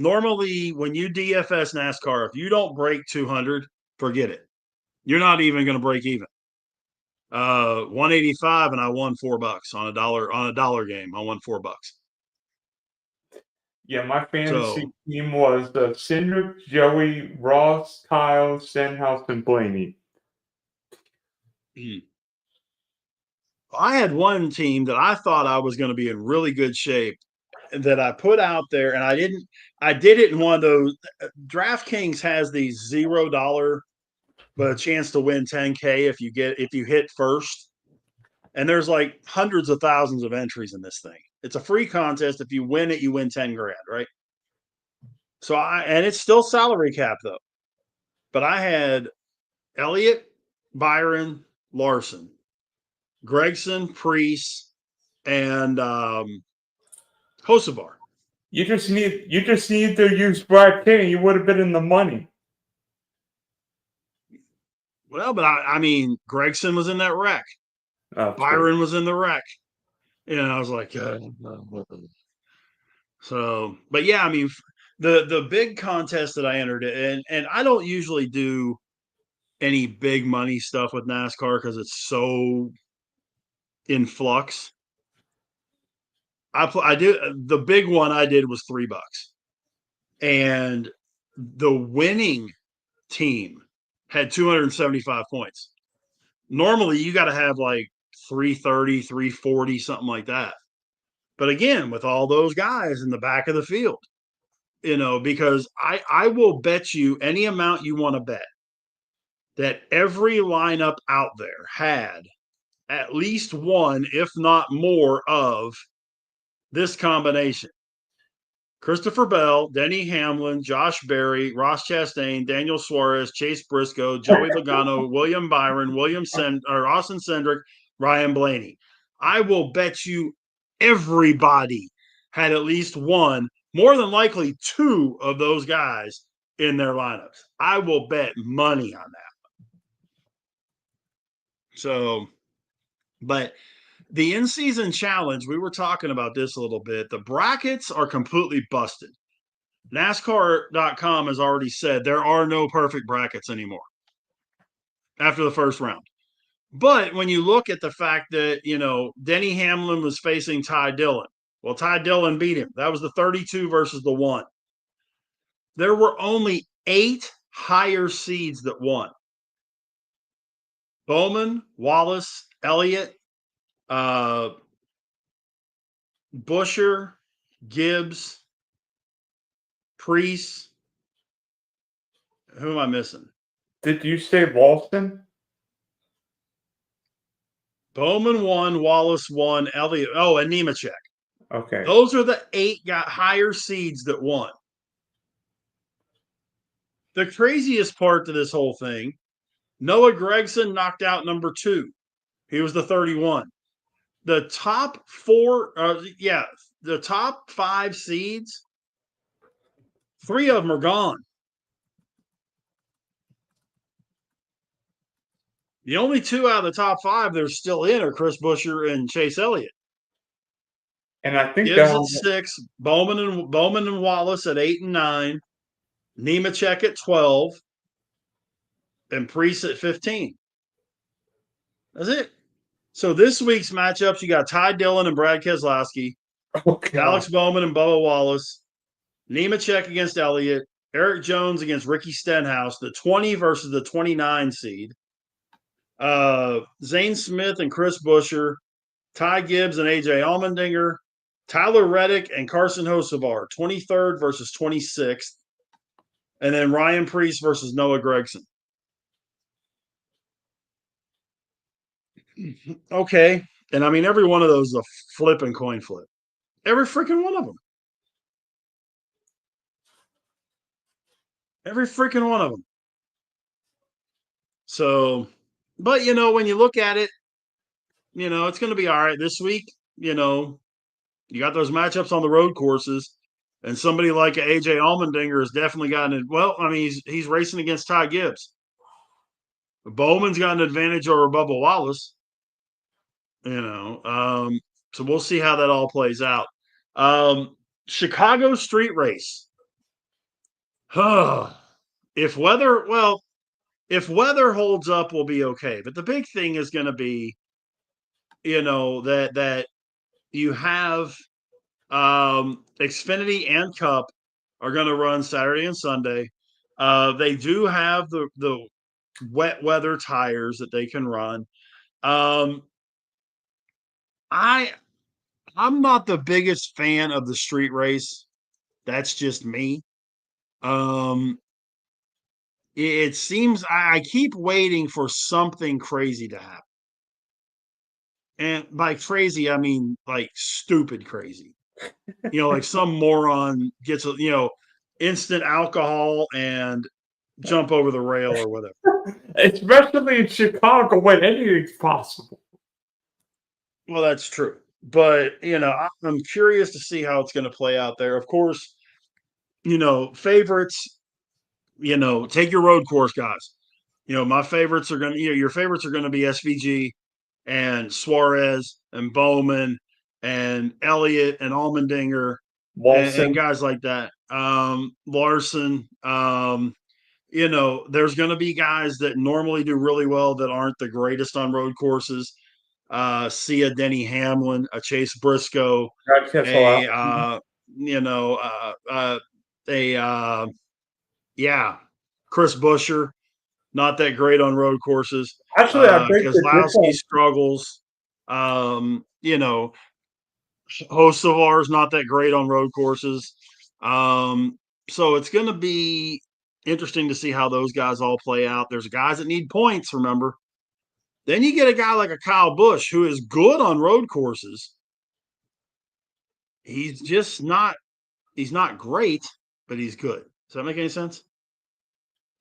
normally when you DFS NASCAR, if you don't break 200, forget it. You're not even going to break even. 185, and I won $4 on a dollar game. I won $4. Yeah, my fantasy team was Cindric, Joey, Ross, Kyle, Stenhouse, and Blaney. I had one team that I thought I was going to be in really good shape that I put out there, and I didn't. I did it in one of those. DraftKings has these $0, but a chance to win 10K if you hit first. And there's like hundreds of thousands of entries in this thing. It's a free contest. If you win it, you win 10 grand, right? So and it's still salary cap though. But I had Elliott, Byron, Larson, Gregson, Priest, and Hocevar. You just need to use Brad King. You would have been in the money. Well, but I mean, Gregson was in that wreck. Byron was in the wreck. And I was like, so, but yeah, I mean, the big contest that I entered in, and I don't usually do any big money stuff with NASCAR because it's so in flux. I do the big one I did was $3, and the winning team had 275 points. Normally, you got to have like 330, 340, something like that. But again, with all those guys in the back of the field, because I will bet you any amount you want to bet that every lineup out there had at least one, if not more, of this combination: Christopher Bell, Denny Hamlin, Josh Berry, Ross Chastain, Daniel Suarez, Chase Briscoe, Joey Logano, William Byron, Austin Cindric, Ryan Blaney. I will bet you everybody had at least one, more than likely 2 of those guys in their lineups. I will bet money on that. So, but the in-season challenge, we were talking about this a little bit. The brackets are completely busted. NASCAR.com has already said there are no perfect brackets anymore after the first round. But when you look at the fact that, Denny Hamlin was facing Ty Dillon, well, Ty Dillon beat him. That was the 32 versus the 1. There were only 8 higher seeds that won: Bowman, Wallace, Elliott, Busher, Gibbs, Priest. Who am I missing? Did you say Walton? Bowman won, Wallace won, Elliott. Oh, and Nemechek. Okay. Those are the 8 got higher seeds that won. The craziest part to this whole thing, Noah Gragson knocked out number 2. He was the 31. The top 4, the top 5 seeds, 3 of them are gone. The only two out of the top five that are still in are Chris Buescher and Chase Elliott. And I think Gibbs that at 6, Bowman and Wallace at 8 and 9, Nemechek at 12, and Priest at 15. That's it. So this week's matchups, you got Ty Dillon and Brad Keselowski, oh god, Alex Bowman and Bubba Wallace, Nemechek against Elliott, Eric Jones against Ricky Stenhouse, the 20 versus the 29 seed, Zane Smith and Chris Buescher, Ty Gibbs and AJ Allmendinger, Tyler Reddick and Carson Hocevar, 23rd versus 26th, and then Ryan Priest versus Noah Gragson. Okay. And I mean, every one of those is a flip and coin flip. Every freaking one of them. Every freaking one of them. So, but when you look at it, it's going to be all right this week. You got those matchups on the road courses, and somebody like AJ Allmendinger has definitely gotten it. Well, I mean, he's racing against Ty Gibbs. Bowman's got an advantage over Bubba Wallace. So we'll see how that all plays out. Chicago street race. If weather holds up, we'll be okay. But the big thing is going to be, that you have Xfinity and Cup are going to run Saturday and Sunday. They do have the wet weather tires that they can run. I'm not the biggest fan of the street race. That's just me. It seems I keep waiting for something crazy to happen. And by crazy, I mean like stupid crazy. Like some moron gets instant alcohol and jump over the rail or whatever. especially in Chicago when anything's possible. Well, that's true. But, I'm curious to see how it's going to play out there. Of course, favorites, take your road course guys. My favorites are going to, your favorites are going to be SVG and Suarez and Bowman and Elliott and Allmendinger and Walson, guys like that. Larson, there's going to be guys that normally do really well that aren't the greatest on road courses. See a Denny Hamlin, a Chase Briscoe, Brad Keselowski. Chris Buescher, not that great on road courses. Actually, I think the Keselowski difference. struggles. Hocevar's not that great on road courses. So it's going to be interesting to see how those guys all play out. There's guys that need points, remember. Then you get a guy like a Kyle Busch who is good on road courses. He's just not great, but he's good. Does that make any sense?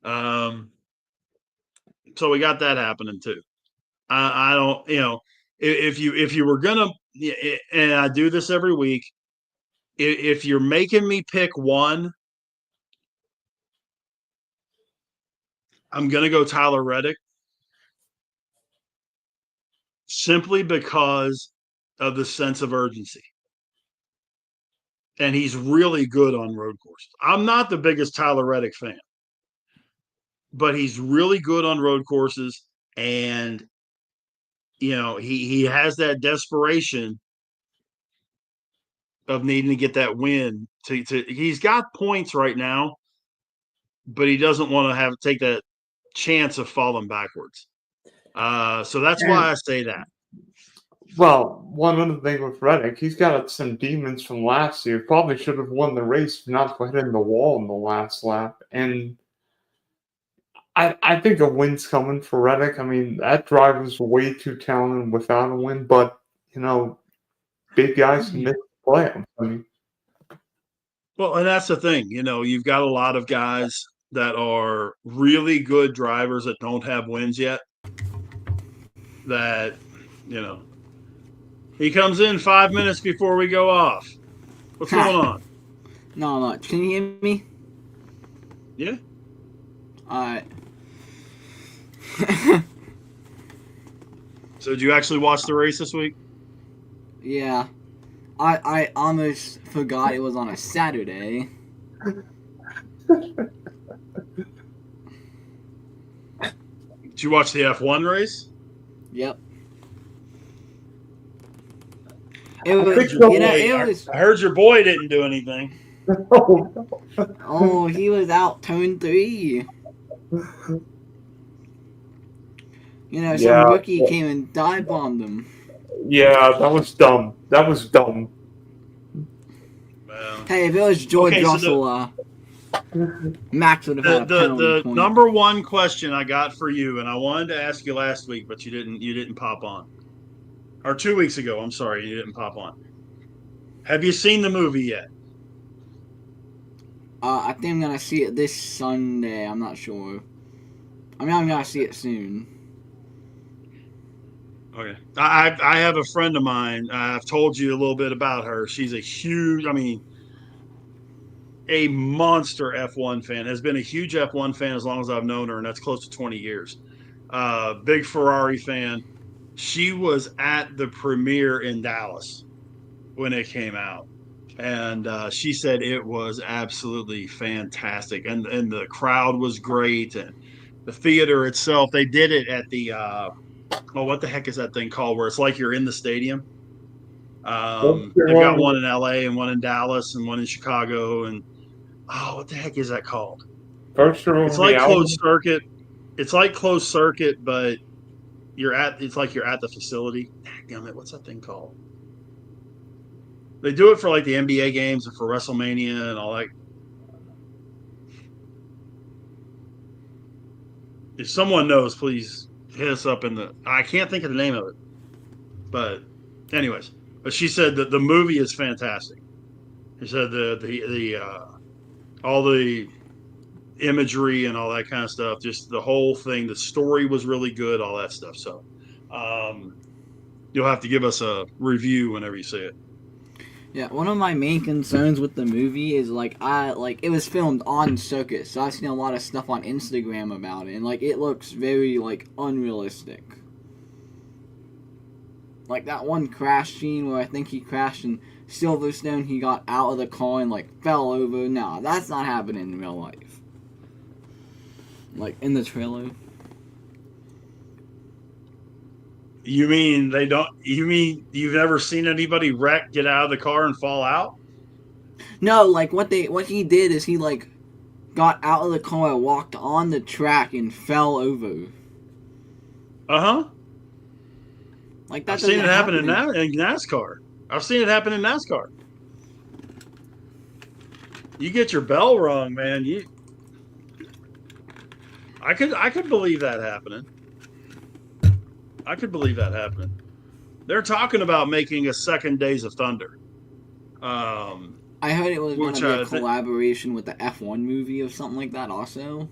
So we got that happening too. I don't, if you were gonna, and I do this every week, if you're making me pick one, I'm gonna go Tyler Reddick, simply because of the sense of urgency. And he's really good on road courses. I'm not the biggest Tyler Reddick fan, but he's really good on road courses, and he has that desperation of needing to get that win. He's got points right now, but he doesn't want to take that chance of falling backwards. So that's why I say that. Well, one other thing with Reddick, he's got some demons from last year. Probably should have won the race, not hitting the wall in the last lap. And I think a win's coming for Reddick. I mean, that driver's way too talented without a win, but, big guys can miss the playoffs. I mean, Well, and that's the thing. You've got a lot of guys that are really good drivers that don't have wins yet. That, he comes in 5 minutes before we go off. What's going on? Not much. Can you hear me? Yeah. Alright. So did you actually watch the race this week? Yeah. I almost forgot it was on a Saturday. Did you watch the F1 race? Yep. It was, think so. it was. I heard your boy didn't do anything. Oh, he was out turn 3. Some rookie came and dive bombed him. Yeah, that was dumb. That was dumb. Well, Hey, if it was George Russell, Max would have had a penalty the point. number one question I got for you, and I wanted to ask you last week, but you didn't pop on. Or 2 weeks ago, I'm sorry, you didn't pop on. Have you seen the movie yet? I think I'm gonna see it this Sunday. I'm not sure. I mean, I'm gonna see it soon. Okay. I have a friend of mine. I've told you a little bit about her. She's a monster F1 fan, has been a huge F1 fan as long as I've known her, and that's close to 20 years. Big Ferrari fan. She was at the premiere in Dallas when it came out. And she said it was absolutely fantastic. And the crowd was great. And the theater itself, they did it at the, what the heck is that thing called where it's like you're in the stadium? They've got one in LA and one in Dallas and one in Chicago. And what the heck is that called? It's like closed circuit. It's like closed circuit, but it's like you're at the facility. Damn it, what's that thing called? They do it for like the NBA games and for WrestleMania and all that. If someone knows, please hit us up I can't think of the name of it. But anyways, but she said that the movie is fantastic. She said all the imagery and all that kind of stuff, just the whole thing, the story was really good, all that stuff. So you'll have to give us a review whenever you see it. Yeah, one of my main concerns with the movie is it was filmed on circuit, so I've seen a lot of stuff on Instagram about it, and it looks very unrealistic. Like that one crash scene where I think he crashed in Silverstone, he got out of the car and fell over. Nah, that's not happening in real life. Like in the trailer. You mean you've never seen anybody get out of the car and fall out? No, what he did is he got out of the car, walked on the track, and fell over. Like that. I've seen it happen in NASCAR. I've seen it happen in NASCAR. You get your bell rung, man. I could believe that happening. I could believe that happening. They're talking about making a second Days of Thunder. I heard it was going to be a collaboration with the F1 movie or something like that also.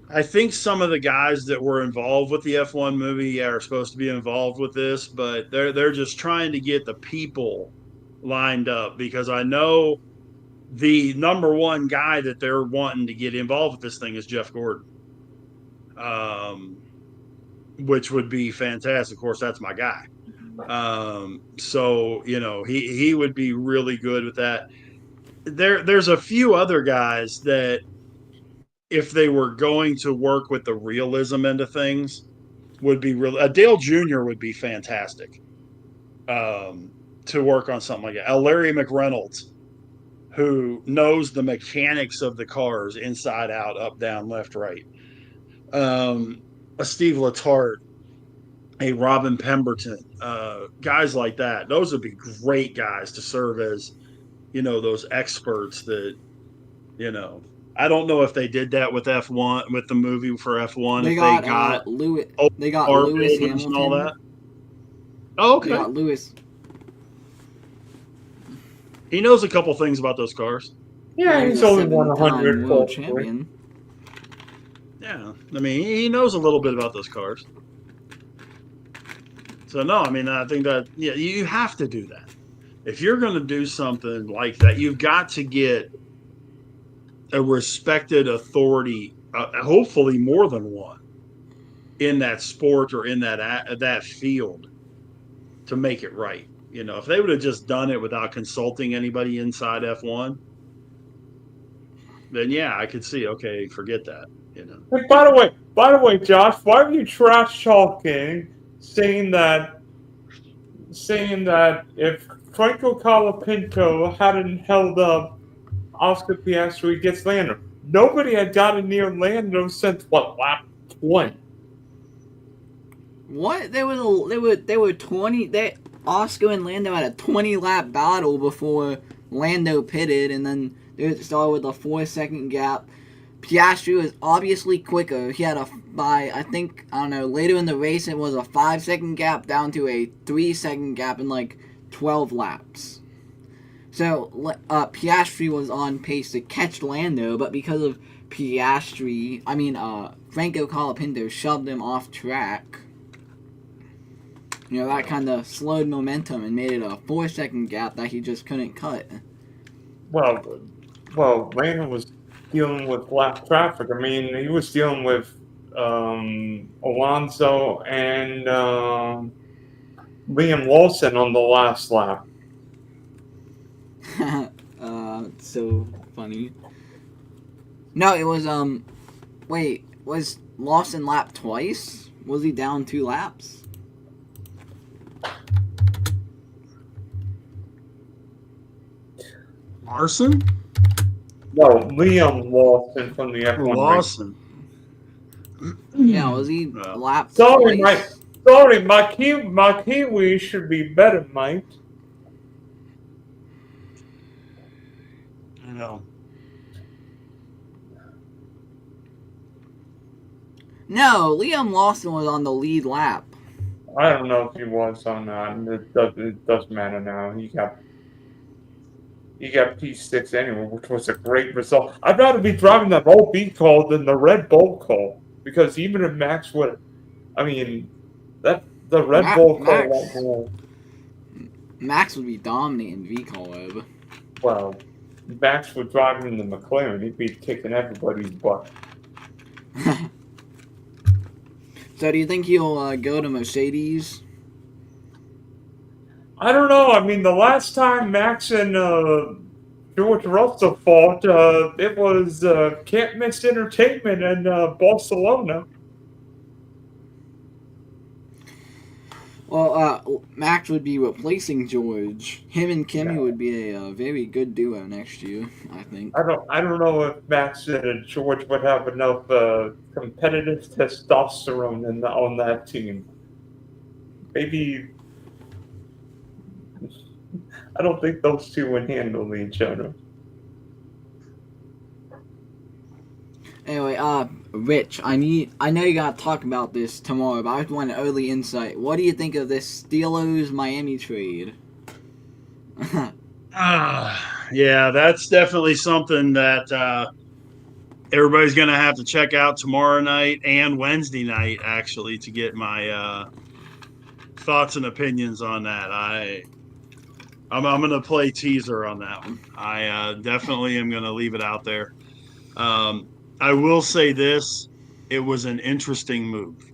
I think some of the guys that were involved with the F1 movie are supposed to be involved with this, but they're just trying to get the people lined up because I know the number one guy that they're wanting to get involved with this thing is Jeff Gordon. Which would be fantastic. Of course, that's my guy. So he would be really good with that. There's a few other guys that if they were going to work with the realism end of things would be real. Dale Jr. would be fantastic to work on something like that. Larry McReynolds, who knows the mechanics of the cars inside out, up, down, left, right. A Steve Letarte, a Robin Pemberton, guys like that. Those would be great guys to serve as, those experts that, I don't know if they did that with F1, with the movie for F1. They got Lewis. They got Lewis Hamilton and all that. Oh, okay. They got Lewis. He knows a couple things about those cars. Yeah, he's only won 100 world champion. Yeah, I mean, he knows a little bit about those cars. So, no, I mean, I think that, you have to do that. If you're going to do something like that, you've got to get a respected authority, hopefully more than one, in that sport or in that field to make it right. If they would have just done it without consulting anybody inside F1, then yeah, I could see, okay, forget that. Hey, by the way, Josh, why are you trash talking, saying that if Franco Colapinto hadn't held up Oscar Piastri gets Lando, nobody had gotten near Lando since what, lap 20? What? They were 20. Oscar and Lando had a 20-lap battle before Lando pitted, and then they started with a 4-second gap. Piastri was obviously quicker. He had later in the race it was a 5-second gap down to a 3-second gap in like 12 laps. So Piastri was on pace to catch Lando, but because of Franco Colapinto shoved him off track. That kind of slowed momentum and made it a 4-second gap that he just couldn't cut. Well, Lando was dealing with lap traffic. I mean, he was dealing with Alonso and Liam Lawson on the last lap. It's so funny. No, it was was Lawson lapped twice? Was he down 2 laps? Larson? No, Liam Lawson from the F1 Lawson. Yeah, was he lapped Sorry, twice? my Kiwi should be better, mate. I know. No, Liam Lawson was on the lead lap. I don't know if he was or not. It doesn't matter now. He got P6 anyway, which was a great result. I'd rather be driving that old B call than the Red Bull call, because even if Max would, the Red Bull call. Max would be dominating V-call web. Well, Max would drive in the McLaren. He'd be kicking everybody's butt. So do you think he'll go to Mercedes? I don't know. I mean, the last time Max and George Russell fought, it was Can't Miss Entertainment in Barcelona. Well, Max would be replacing George. Him and Kimi would be a very good duo next year, I think. I don't know if Max and George would have enough competitive testosterone on that team. Maybe. I don't think those two would handle each other. Anyway, Rich, I know you gotta talk about this tomorrow, but I just want an early insight. What do you think of this Steelers-Miami trade? Yeah, that's definitely something that everybody's going to have to check out tomorrow night and Wednesday night, actually, to get my thoughts and opinions on that. I'm going to play teaser on that one. I definitely am going to leave it out there. I will say this. It was an interesting move.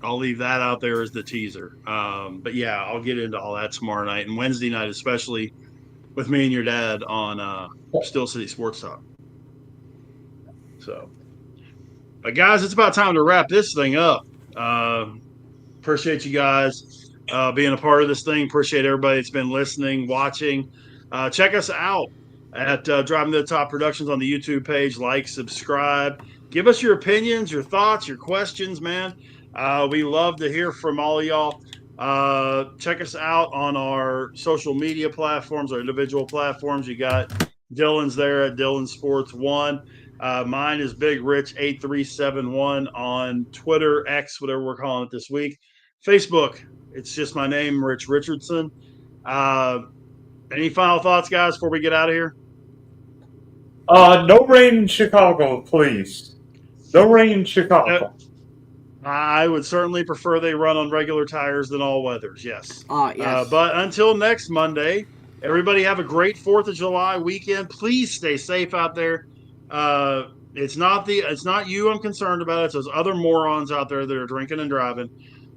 I'll leave that out there as the teaser. But yeah, I'll get into all that tomorrow night and Wednesday night, especially with me and your dad on Steel City Sports Talk. So, but guys, it's about time to wrap this thing up. Appreciate you guys being a part of this thing. Appreciate everybody that's been listening, watching. Check us out at Driving to the Top Productions on the YouTube page. Like, subscribe. Give us your opinions, your thoughts, your questions, man. We love to hear from all of y'all. Check us out on our social media platforms, our individual platforms. You got Dylan's there at Dylan Sports 1. Mine is Big Rich 8371 on Twitter, X, whatever we're calling it this week. Facebook, it's just my name, Rich Richardson. Any final thoughts, guys, before we get out of here? No rain in Chicago, please. No rain in Chicago. I would certainly prefer they run on regular tires than all weathers, yes. Yes. But until next Monday, everybody have a great 4th of July weekend. Please stay safe out there. It's not you I'm concerned about. It's those other morons out there that are drinking and driving.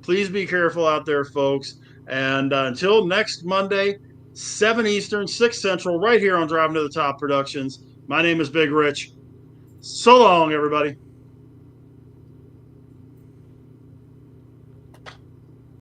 Please be careful out there, folks. And until next Monday, 7 Eastern, 6 Central, right here on Driving to the Top Productions. My name is Big Rich. So long, everybody.